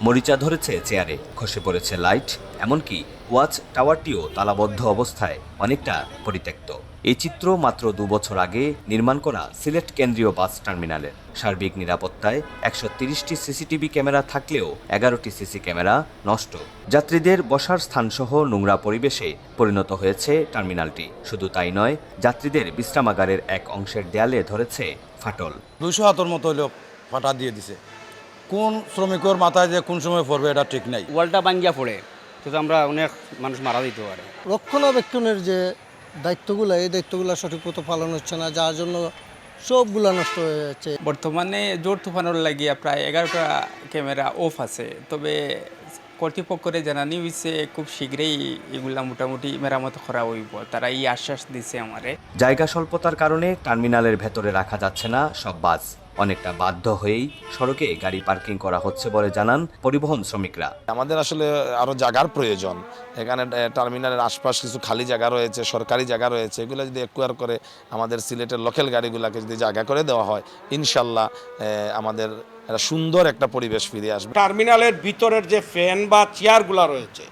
মরিচা ধরেছে চেয়ারে, খসে পড়েছে লাইট, এমনকি ওয়াচ টাওয়ারটিও তালাবদ্ধ অবস্থায় অনেকটা পরিত্যক্ত। এই চিত্র মাত্র 2 বছর আগে নির্মাণ করা সিলেট কেন্দ্রীয় বাস টার্মিনালের। সার্বিক নিরাপত্তায় 130টি সিসিটিভি ক্যামেরা থাকলেও 11টি সিসি ক্যামেরা নষ্ট। যাত্রীদের বসার স্থানসহ নোংরা পরিবেশে পরিণত হয়েছে টার্মিনালটি। শুধু তাই নয়, যাত্রীদের বিশ্রামাগারের এক অংশের দেয়ালে ধরেছে ফাটল। 200 হাতের মতো হইলেও ফাটা দিয়ে দিছে। কোন শ্রমিকের মাথায় যে কোন সময় পড়বে এটা ঠিক নাই। ওয়ালটা ভাঙ্গিয়া পড়ে তো আমরা অনেক মানুষ মারা দিতে পারে। রক্ষণাবেক্ষণের যে দায়িত্বগুলো, এই দায়িত্বগুলো সঠিক মতো পালন হচ্ছে না, যার জন্য সবগুলো নষ্ট হয়ে যাচ্ছে। বর্তমানে জোর তুফানোর লাগিয়া প্রায় 11টা ক্যামেরা অফ আছে, তবে কর্তৃপক্ষরে জানানি হয়েছে খুব শীঘ্রই এগুলা মোটামুটি মেরামত করা হইব, তারা এই আশ্বাস দিছে আমারে। জায়গা স্বল্পতার কারণে টার্মিনালের ভেতরে রাখা যাচ্ছে না সব বাস। অনেকটা বাধ্য হয়েই সড়কে গাড়ি পার্কিং করা হচ্ছে বলে জানান পরিবহন শ্রমিকরা। আমাদের আসলে আরো জায়গার প্রয়োজন। এখানে টার্মিনালের আশপাশ কিছু খালি জায়গা রয়েছে, সরকারি জায়গা রয়েছে, এগুলো যদি একুয়ার করে আমাদের সিলেটের লোকাল গাড়িগুলোকে যদি জায়গা করে দেওয়া হয়, ইনশাল্লাহ আমাদের একটা সুন্দর একটা পরিবেশ ফিরে আসবে। টার্মিনালের ভিতরের যে ফ্যান বা চেয়ারগুলা রয়েছে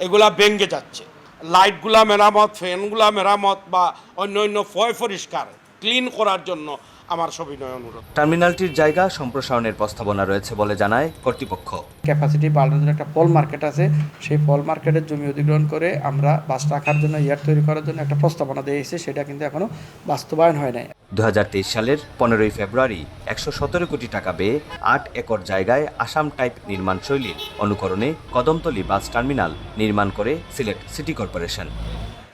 এগুলা ভেঙে যাচ্ছে, লাইটগুলা মেরামত, ফ্যানগুলা মেরামত বা অন্য পরিষ্কার ক্লিন করার জন্য আমার সবিনয় অনুরোধ। টার্মিনালটির জায়গা সম্প্রসারণের প্রস্তাবনা রয়েছে বলে জানায় কর্তৃপক্ষ। ক্যাপাসিটি বাড়ানোর জন্য একটা ফল মার্কেট আছে, সেই ফল মার্কেটের জমি অধিগ্রহণ করে আমরা বাস রাখার জন্য ইয়ার্ড তৈরি করার জন্য একটা প্রস্তাবনা দিয়েছি, সেটা কিন্তু এখনো বাস্তবায়ন হয় নাই। 2023 সালের 15ই ফেব্রুয়ারি 117 কোটি টাকা ব্যয়ে 8 একর জায়গায় আসাম টাইপ নির্মাণ শৈলীর অনুকরণে কদমতলী বাস টার্মিনাল নির্মাণ করে সিলেট সিটি কর্পোরেশন।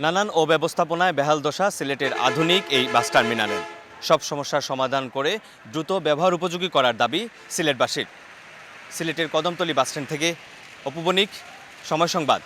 নানান অব্যবস্থাপনায় বেহাল দশা সিলেটের আধুনিক এই বাস টার্মিনালের। সব সমস্যার সমাধান করে দ্রুত ব্যবহার উপযোগী করার দাবি সিলেটবাসীর। সিলেটের কদমতলী বাসস্ট্যান্ড থেকে অপু বণিক, সময় সংবাদ।